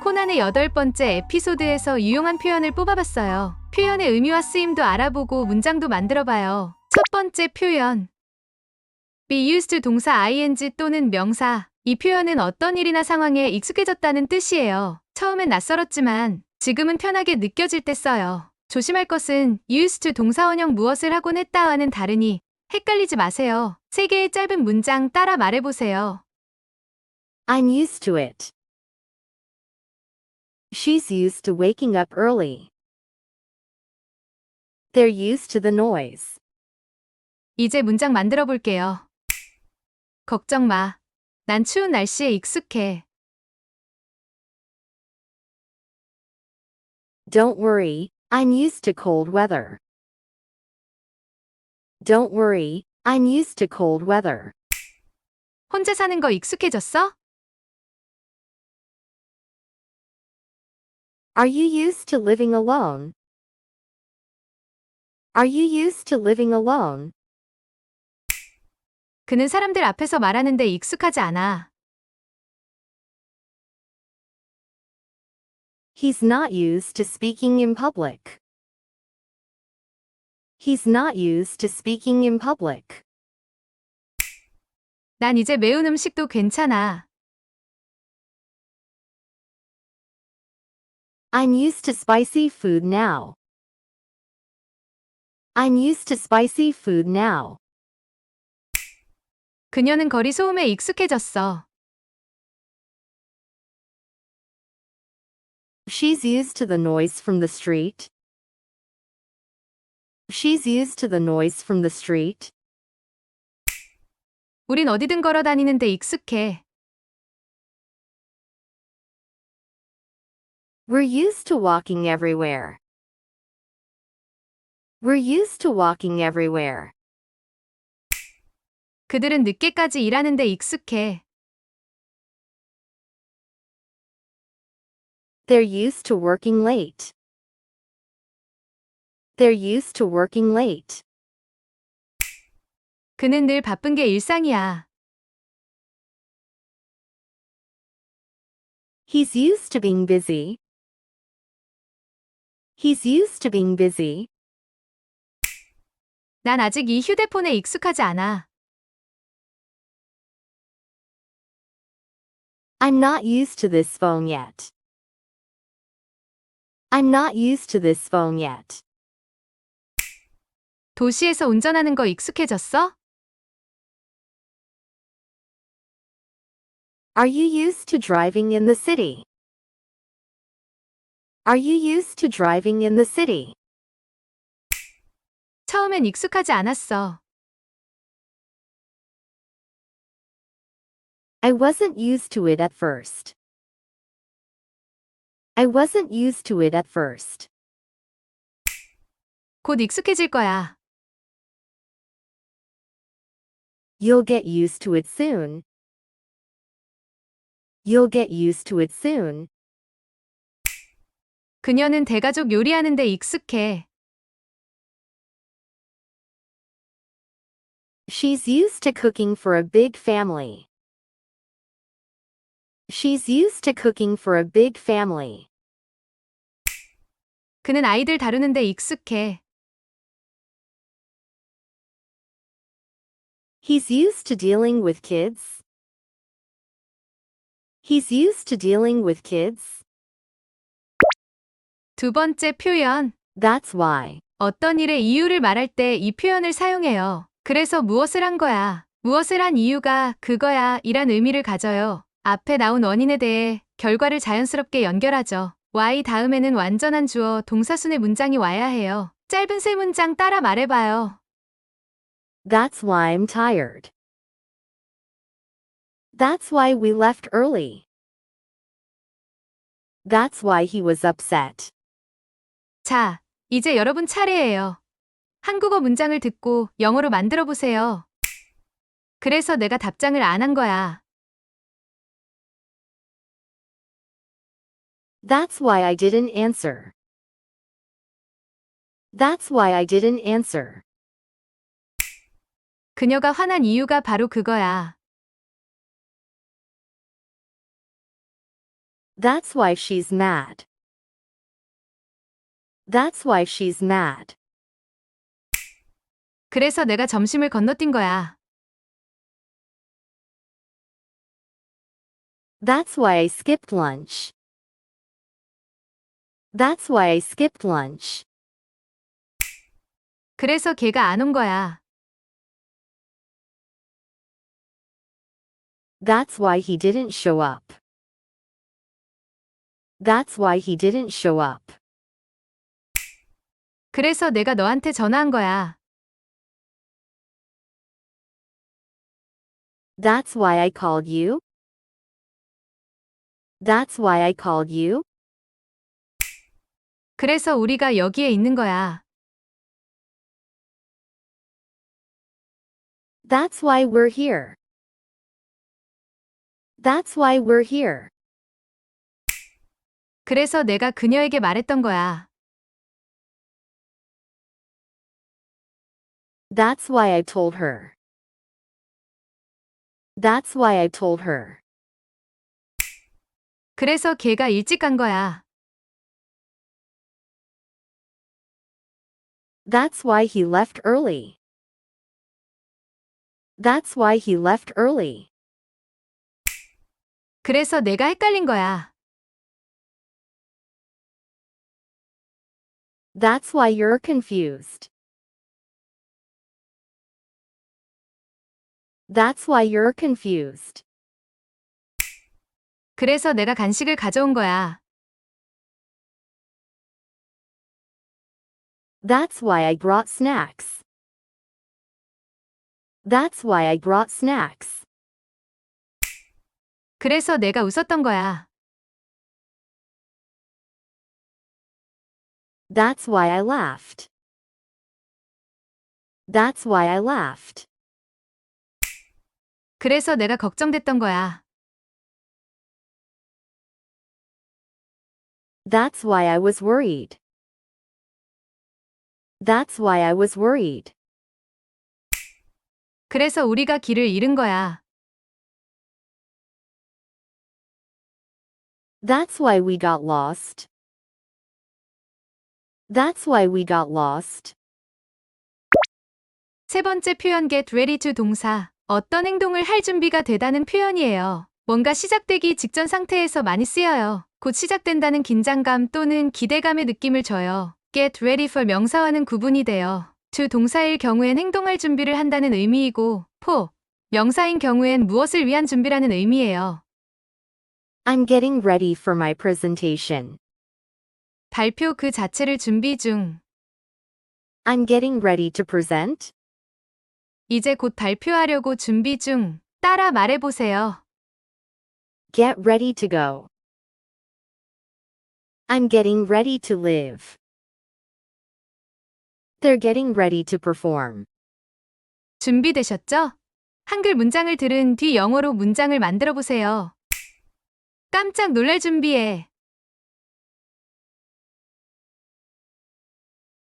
코난의 8번째 에피소드에서 유용한 표현을 뽑아봤어요. 표현의 의미와 쓰임도 알아보고 문장도 만들어봐요. 첫 번째 표현. be used 동사 ing 또는 명사. 이 표현은 어떤 일이나 상황에 익숙해졌다는 뜻이에요. 처음엔 낯설었지만 지금은 편하게 느껴질 때 써요. 조심할 것은 used 동사 원형 무엇을 하곤 했다와는 다르니 헷갈리지 마세요. 3개의 짧은 문장 따라 말해보세요. I'm used to it. She's used to waking up early. They're used to the noise. 이제 문장 만들어 볼게요. 걱정 마. 난 추운 날씨에 익숙해. Don't worry, I'm used to cold weather. Don't worry, I'm used to cold weather. 혼자 사는 거 익숙해졌어? Are you used to living alone? Are you used to living alone? 그는 사람들 앞에서 말하는데 익숙하지 않아. He's not used to speaking in public. He's not used to speaking in public. 난 이제 매운 음식도 괜찮아. I'm used to spicy food now. I'm used to spicy food now. 그녀는 거리 소음에 익숙해졌어. She's used to the noise from the street. She's used to the noise from the street. 우린 어디든 걸어 다니는데 익숙해. We're used to walking everywhere. We're used to walking everywhere. 그들은 늦게까지 일하는데 익숙해. They're used to working late. They're used to working late. 그는 늘 바쁜 게 일상이야. He's used to being busy. He's used to being busy. 난 아직 이 휴대폰에 익숙하지 않아. I'm not used to this phone yet. I'm not used to this phone yet. 도시에서 운전하는 거 익숙해졌어? Are you used to driving in the city? Are you used to driving in the city? 처음엔 익숙하지 않았어. I wasn't used to it at first. I wasn't used to it at first. 곧 익숙해질 거야. You'll get used to it soon. You'll get used to it soon. 그녀는 대가족 요리하는데 익숙해. She's used to cooking for a big family. She's used to cooking for a big family. 그는 아이들 다루는데 익숙해. He's used to dealing with kids. He's used to dealing with kids. 두 번째 표현. That's why. 어떤 일의 이유를 말할 때 이 표현을 사용해요. 그래서 무엇을 한 거야. 무엇을 한 이유가 그거야 이란 의미를 가져요. 앞에 나온 원인에 대해 결과를 자연스럽게 연결하죠. why 다음에는 완전한 주어 동사순의 문장이 와야 해요. 짧은 세 문장 따라 말해봐요. That's why I'm tired. That's why we left early. That's why he was upset. 자, 이제 여러분 차례예요. 한국어 문장을 듣고 영어로 만들어 보세요. 그래서 내가 답장을 안 한 거야. That's why I didn't answer. That's why I didn't answer. 그녀가 화난 이유가 바로 그거야. That's why she's mad. That's why she's mad. 그래서 내가 점심을 건너뛴 거야. That's why I skipped lunch. That's why I skipped lunch. 그래서 걔가 안 온 거야. That's why he didn't show up. That's why he didn't show up. 그래서 내가 너한테 전화한 거야. That's why I called you. That's why I called you. 그래서 우리가 여기에 있는 거야. That's why we're here. That's why we're here. 그래서 내가 그녀에게 말했던 거야. That's why I told her. That's why I told her. 그래서 걔가 일찍 간 거야. That's why he left early. That's why he left early. 그래서 내가 헷갈린 거야. That's why you're confused. That's why you're confused. 그래서 내가 간식을 가져온 거야. That's why I brought snacks. That's why I brought snacks. 그래서 내가 웃었던 거야. That's why I laughed. That's why I laughed. 그래서 내가 걱정됐던 거야. That's why I was worried. That's why I was worried. 그래서 우리가 길을 잃은 거야. That's why we got lost. That's why we got lost. 세 번째 표현 get ready to 동사. 어떤 행동을 할 준비가 되다는 표현이에요. 뭔가 시작되기 직전 상태에서 많이 쓰여요. 곧 시작된다는 긴장감 또는 기대감의 느낌을 줘요. get ready for 명사와는 구분이 돼요. to 동사일 경우엔 행동할 준비를 한다는 의미이고 for 명사인 경우엔 무엇을 위한 준비라는 의미예요. I'm getting ready for my presentation. 발표 그 자체를 준비 중. I'm getting ready to present. 이제 곧 발표하려고 준비 중. 따라 말해보세요. Get ready to go. I'm getting ready to live. They're getting ready to perform. 준비되셨죠? 한글 문장을 들은 뒤 영어로 문장을 만들어 보세요. 깜짝 놀랄 준비해.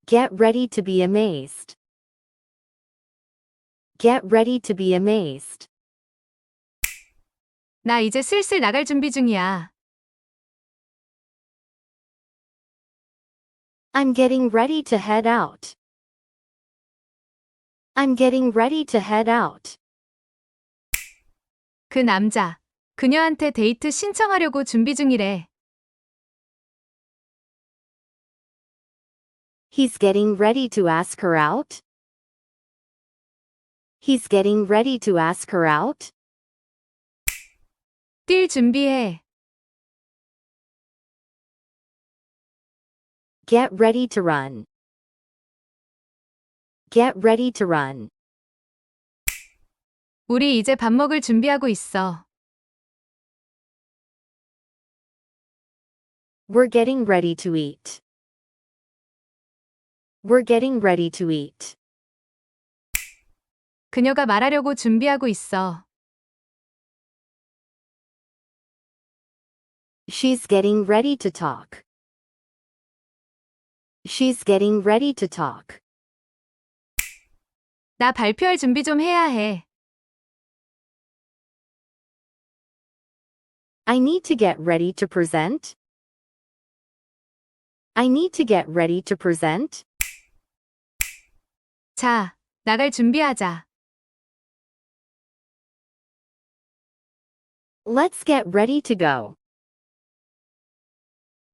Get ready to be amazed. Get ready to be amazed. 나 이제 슬슬 나갈 준비 중이야. I'm getting ready to head out. I'm getting ready to head out. 그 남자, 그녀한테 데이트 신청하려고 준비 중이래. He's getting ready to ask her out. He's getting ready to ask her out. 뛸 준비해. Get ready to run. Get ready to run. 우리 이제 밥 먹을 준비하고 있어. We're getting ready to eat. We're getting ready to eat. 그녀가 말하려고 준비하고 있어. She's getting ready to talk. She's getting ready to talk. 나 발표할 준비 좀 해야 해. I need to get ready to present. I need to get ready to present. 자, 나갈 준비하자. Let's get ready to go.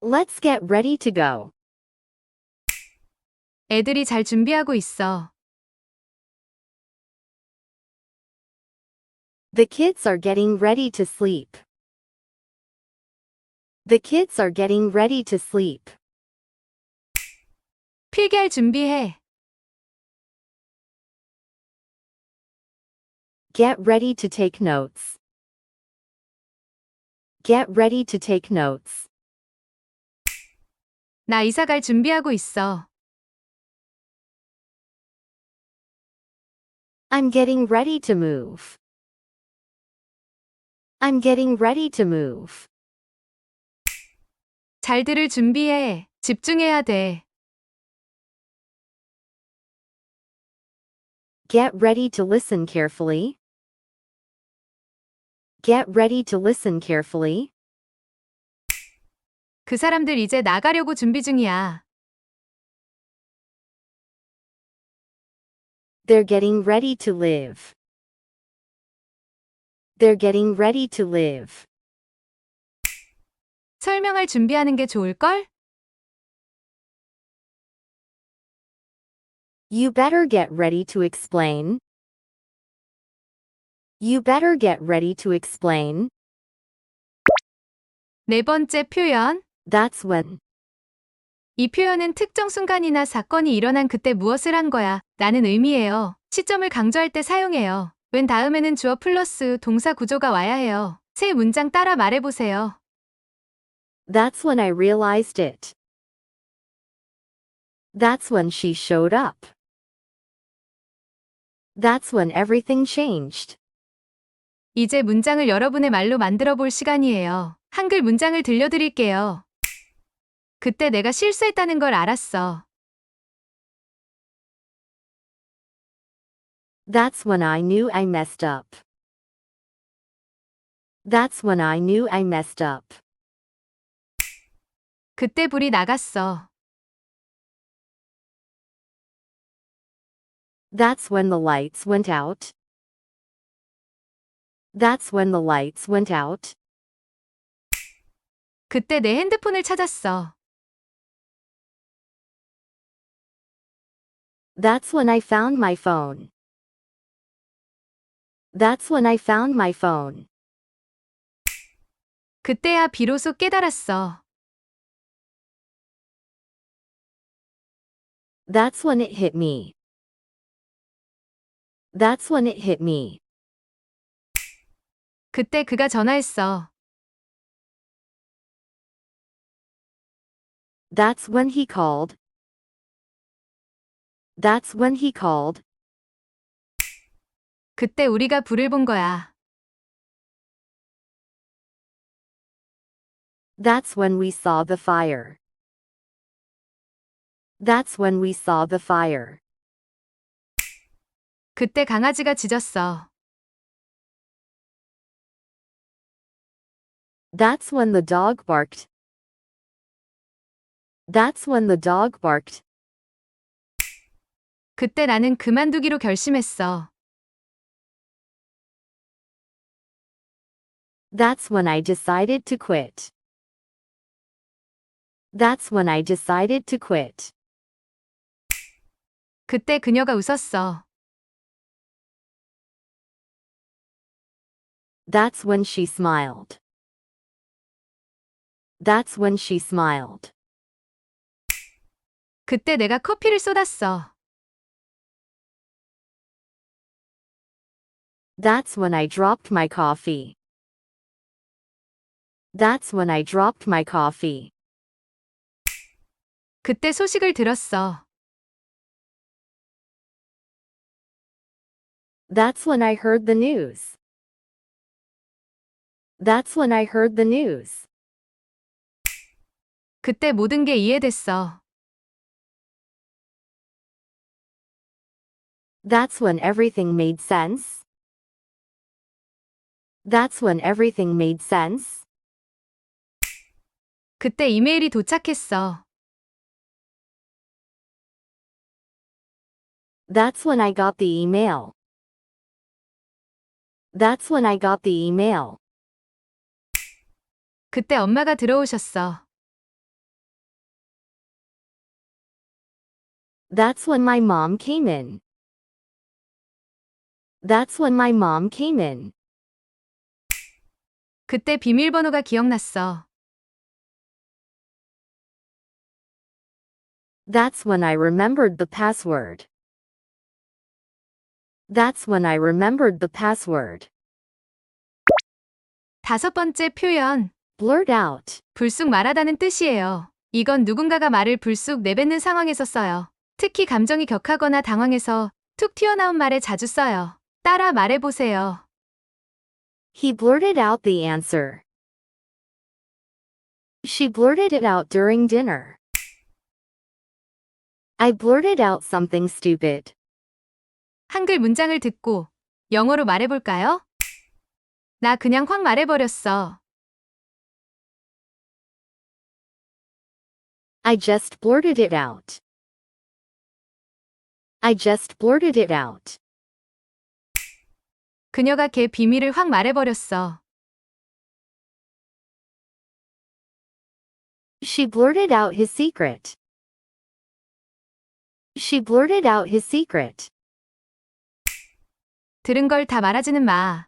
Let's get ready to go. 애들이 잘 준비하고 있어. The kids are getting ready to sleep. The kids are getting ready to sleep. 필기할 준비해. Get ready to take notes. Get ready to take notes. 나 이사 갈 준비하고 있어. I'm getting ready to move. I'm getting ready to move. 잘 들을 준비해. 집중해야 돼. Get ready to listen carefully. Get ready to listen carefully. 그 사람들 이제 나가려고 준비 중이야. They're getting ready to live. They're getting ready to live. 설명할 준비하는 게 좋을걸? You better get ready to explain. You better get ready to explain. 네 번째 표현. That's when. 이 표현은 특정 순간이나 사건이 일어난 그때 무엇을 한 거야 라는 의미예요. 시점을 강조할 때 사용해요. when 다음에는 주어 플러스 동사 구조가 와야 해요. 세 문장 따라 말해보세요. That's when I realized it. That's when she showed up. That's when everything changed. 이제 문장을 여러분의 말로 만들어 볼 시간이에요. 한글 문장을 들려드릴게요. 그때 내가 실수했다는 걸 알았어. That's when I knew I messed up. That's when I knew I messed up. 그때 불이 나갔어. That's when the lights went out. That's when the lights went out. 그때 내 핸드폰을 찾았어. That's when I found my phone. That's when I found my phone. 그때야 비로소 깨달았어. That's when it hit me. That's when it hit me. 그때 그가 전화했어. That's when he called. That's when he called. 그때 우리가 불을 본 거야. That's when we saw the fire. That's when we saw the fire. 그때 강아지가 짖었어. That's when the dog barked. That's when the dog barked. 그때 나는 그만두기로 결심했어. That's when I decided to quit. That's when I decided to quit. 그때 그녀가 웃었어. That's when she smiled. That's when she smiled. 그때 내가 커피를 쏟았어. That's when I dropped my coffee. That's when I dropped my coffee. 그때 소식을 들었어. That's when I heard the news. That's when I heard the news. 그때 모든 게 이해됐어. That's when everything made sense. That's when everything made sense. 그때 이메일이 도착했어. That's when I got the email. That's when I got the email. 그때 엄마가 들어오셨어. That's when my mom came in. That's when my mom came in. 그때 비밀번호가 기억났어. That's when I remembered the password. That's when I remembered the password. 5번째 표현. Blurt out. 불쑥 말하다는 뜻이에요. 이건 누군가가 말을 불쑥 내뱉는 상황에서 써요. 특히 감정이 격하거나 당황해서 툭 튀어나온 말에 자주 써요. 따라 말해보세요. He blurted out the answer. She blurted it out during dinner. I blurted out something stupid. 한글 문장을 듣고 영어로 말해볼까요? 나 그냥 확 말해버렸어. I just blurted it out. I just blurted it out. 그녀가 걔 비밀을 확 말해버렸어. She blurted out his secret. She blurted out his secret. 들은 걸 다 말하지는 마.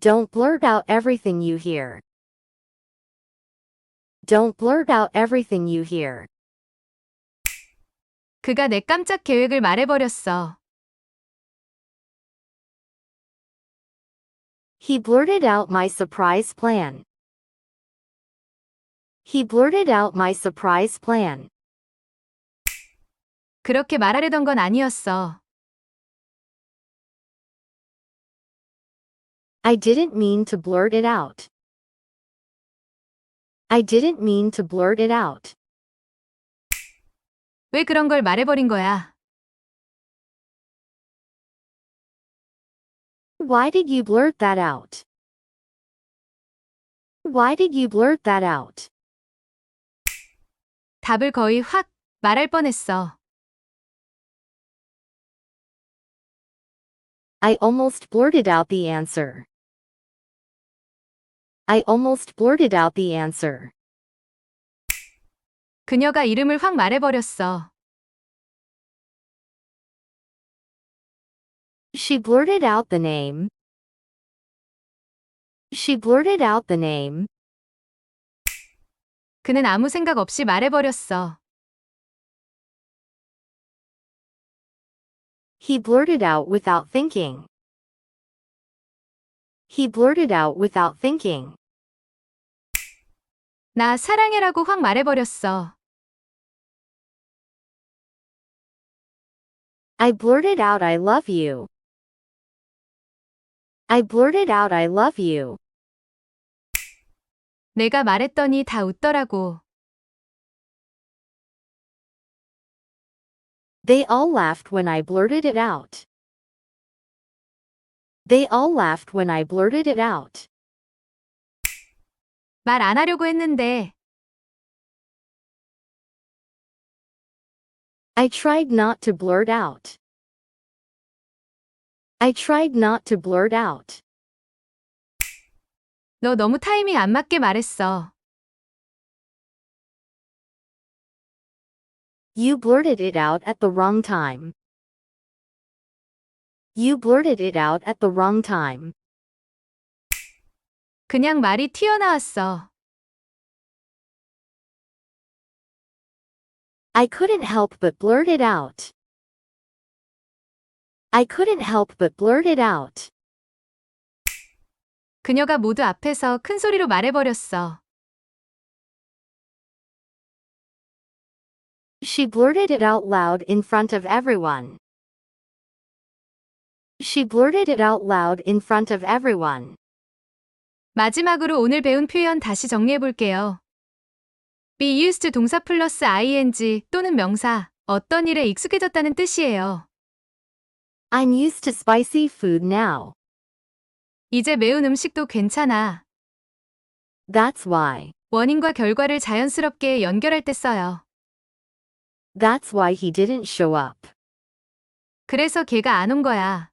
Don't blurt out everything you hear. Don't blurt out everything you hear. 그가 내 깜짝 계획을 말해버렸어. He blurted out my surprise plan. He blurted out my surprise plan. 그렇게 말하려던 건 아니었어. I didn't mean to blurt it out. I didn't mean to blurt it out. 왜 그런 걸 말해버린 거야? Why did you blurt that out? Why did you blurt that out? 답을 거의 확 말할 뻔했어. I almost blurted out the answer. I almost blurted out the answer. 그녀가 이름을 확 말해버렸어. She blurted out the name. She blurted out the name. 그는 아무 생각 없이 말해버렸어. He blurted out without thinking. He blurted out without thinking. 나 사랑해라고 확 말해버렸어. I blurted out I love you. I blurted out I love you. 내가 말했더니 다 웃더라고. They all laughed when I blurted it out. They all laughed when I blurted it out. 말 안 하려고 했는데. I tried not to blurt out. I tried not to blurt out. 너 너무 타이밍 안 맞게 말했어. You blurted it out at the wrong time. You blurted it out at the wrong time. 그냥 말이 튀어나왔어. I couldn't help but blurt it out. I couldn't help but blurt it out. 그녀가 모두 앞에서 큰 소리로 말해버렸어. She blurted it out loud in front of everyone. She blurted it out loud in front of everyone. 마지막으로 오늘 배운 표현 다시 정리해볼게요. be used 동사 플러스 ing 또는 명사, 어떤 일에 익숙해졌다는 뜻이에요. I'm used to spicy food now. 이제 매운 음식도 괜찮아. That's why. 원인과 결과를 자연스럽게 연결할 때 써요. That's why he didn't show up. 그래서 걔가 안 온 거야.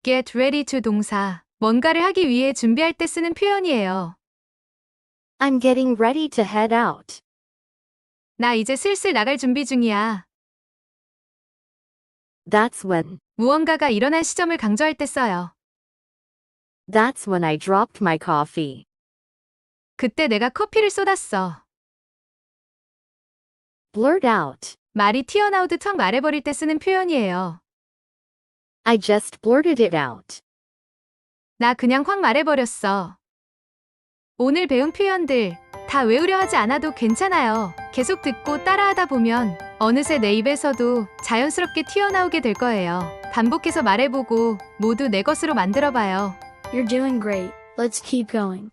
get ready to 동사. 뭔가를 하기 위해 준비할 때 쓰는 표현이에요. I'm getting ready to head out. 나 이제 슬슬 나갈 준비 중이야. That's when. 무언가가 일어난 시점을 강조할 때 써요. That's when I dropped my coffee. 그때 내가 커피를 쏟았어. Blurt out. 말이 튀어나오듯 확 말해버릴 때 쓰는 표현이에요. I just blurted it out. 나 그냥 확 말해버렸어. 오늘 배운 표현들 다 외우려 하지 않아도 괜찮아요. 계속 듣고 따라하다 보면 어느새 내 입에서도 자연스럽게 튀어나오게 될 거예요. 반복해서 말해보고 모두 내 것으로 만들어봐요. You're doing great. Let's keep going.